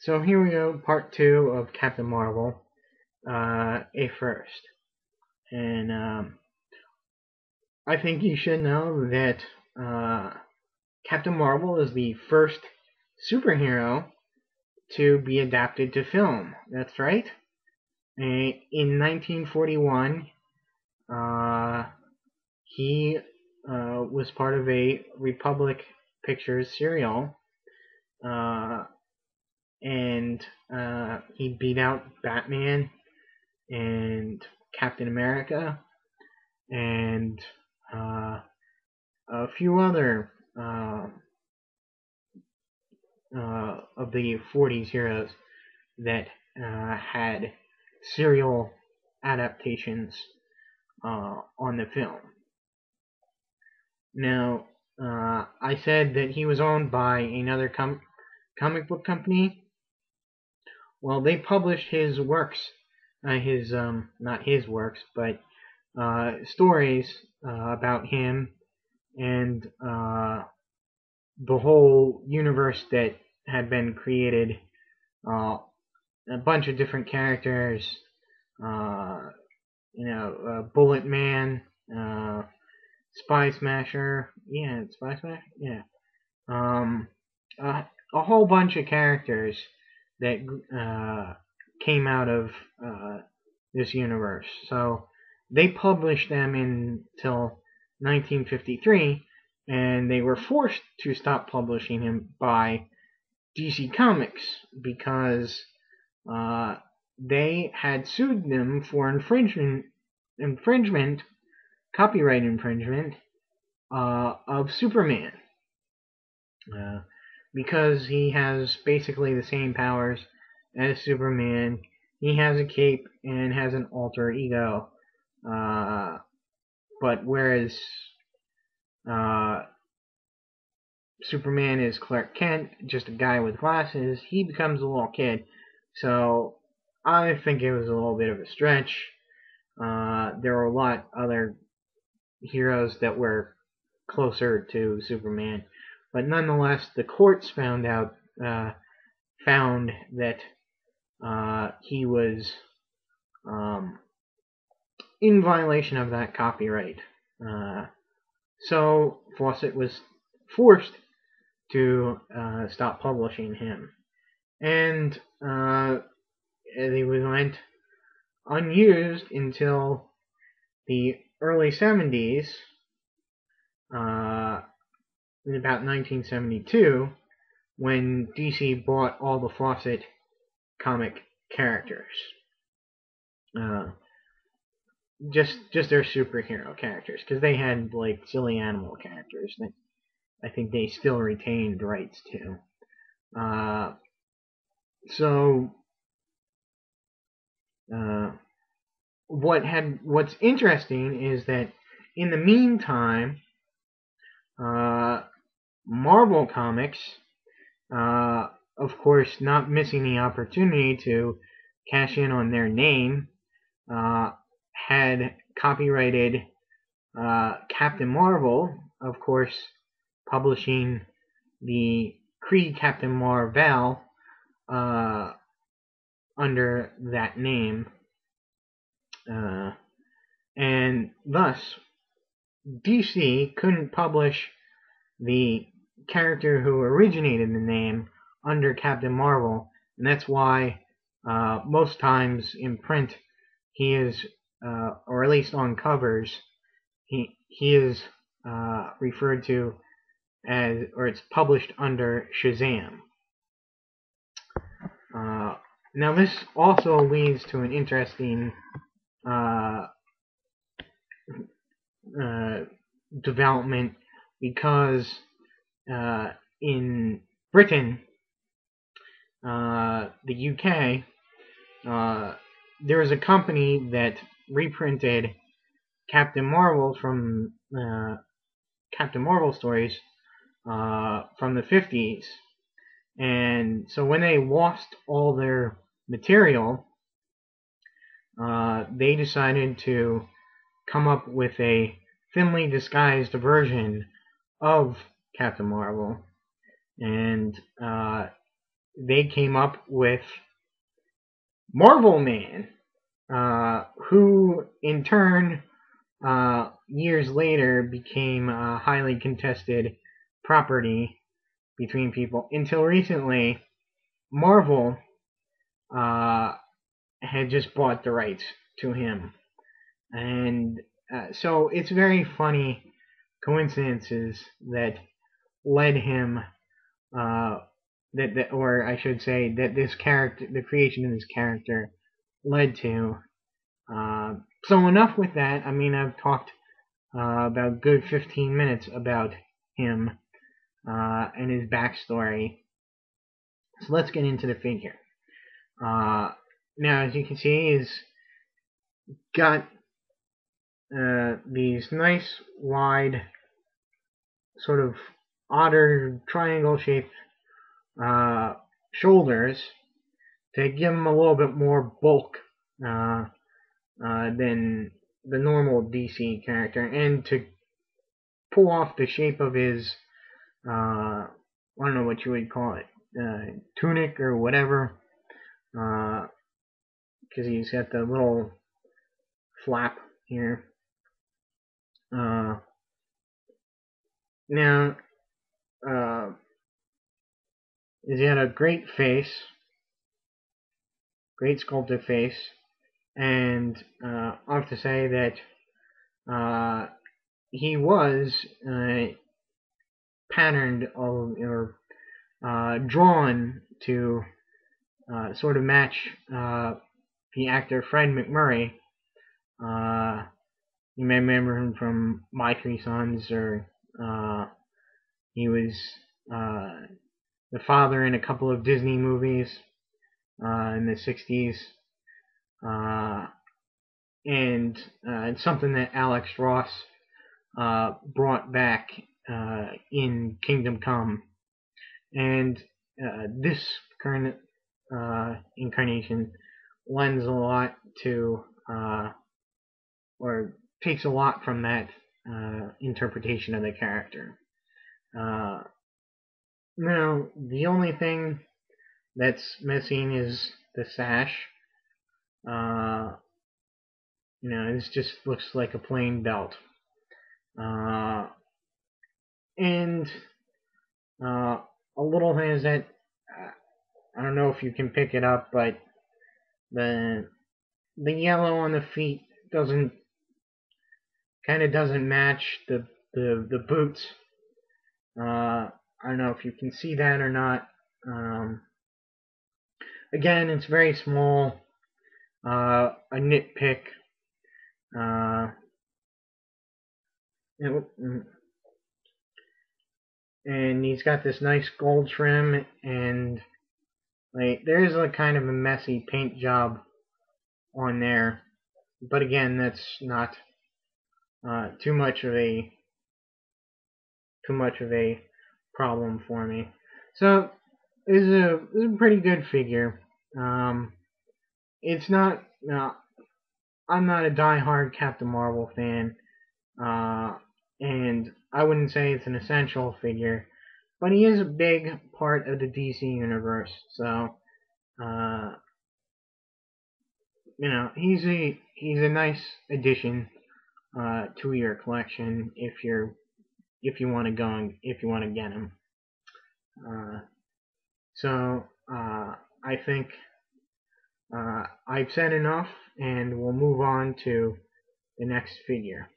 So here we go, part 2 of Captain Marvel, a first. And I think you should know that Captain Marvel is the first superhero to be adapted to film. That's right. In 1941, he was part of a Republic Pictures serial, and he beat out Batman and Captain America and a few other of the 40s heroes that had serial adaptations on the film. Now, I said that he was owned by another comic book company. Well, they published his works, not his works, but stories about him and the whole universe that had been created. A bunch of different characters, Bullet Man, Spy Smasher, Spy Smasher, a whole bunch of characters that came out of this universe. So they published them until 1953, and they were forced to stop publishing him by DC Comics because they had sued them for copyright infringement of Superman. Because he has basically the same powers as Superman. He has a cape and has an alter ego. But whereas Superman is Clark Kent, just a guy with glasses, he becomes a little kid. So I think it was a little bit of a stretch. There were a lot other heroes that were closer to Superman. But nonetheless, the courts found that he was in violation of that copyright. So Fawcett was forced to stop publishing him. And they went unused until the early 70s, in about 1972, when DC bought all the Fawcett comic characters. Just their superhero characters, because they had like silly animal characters that I think they still retained rights to. What's interesting is that in the meantime, Marvel Comics, of course, not missing the opportunity to cash in on their name, had copyrighted Captain Marvel, of course, publishing the Kree Captain Marvel under that name. And thus, DC couldn't publish the character who originated the name under Captain Marvel, and that's why most times in print he is, or at least on covers, he is referred to as, or it's published under Shazam. Now this also leads to an interesting development, because in Britain, the UK, there was a company that reprinted Captain Marvel from Captain Marvel stories from the 50s. And so when they lost all their material, they decided to come up with a thinly disguised version of Captain Marvel. And they came up with Marvel Man, who in turn, years later, became a highly contested property between people. Until recently, Marvel had just bought the rights to him. And so it's very funny coincidences that led him, or I should say, that this character, the creation of this character, led to. So enough with that. I mean, I've talked about a good 15 minutes about him and his backstory. So let's get into the figure. Now, as you can see, he's got these nice, wide, sort of otter triangle-shaped shoulders to give him a little bit more bulk than the normal DC character, and to pull off the shape of his, I don't know what you would call it, tunic or whatever, because he's got the little flap here. Now, he's got a great face, great sculpted face, and I have to say that he was patterned or drawn to sort of match the actor Fred McMurray. You may remember him from My Three Sons, or he was the father in a couple of Disney movies in the 60s. And it's something that Alex Ross brought back in Kingdom Come. And this current incarnation lends a lot to, or takes a lot from that interpretation of the character. Now, the only thing that's missing is the sash. This just looks like a plain belt. And a little thing is that I don't know if you can pick it up, but the yellow on the feet doesn't match the boots. I don't know if you can see that or not. Again, it's very small. A nitpick. And he's got this nice gold trim, and there's a kind of a messy paint job on there, but again, that's not too much of a problem for me. So this is a pretty good figure. It's not. I'm not a die-hard Captain Marvel fan, and I wouldn't say it's an essential figure, but he is a big part of the DC universe. So, he's a nice addition to your collection if you want to get him. So I think I've said enough, and we'll move on to the next figure.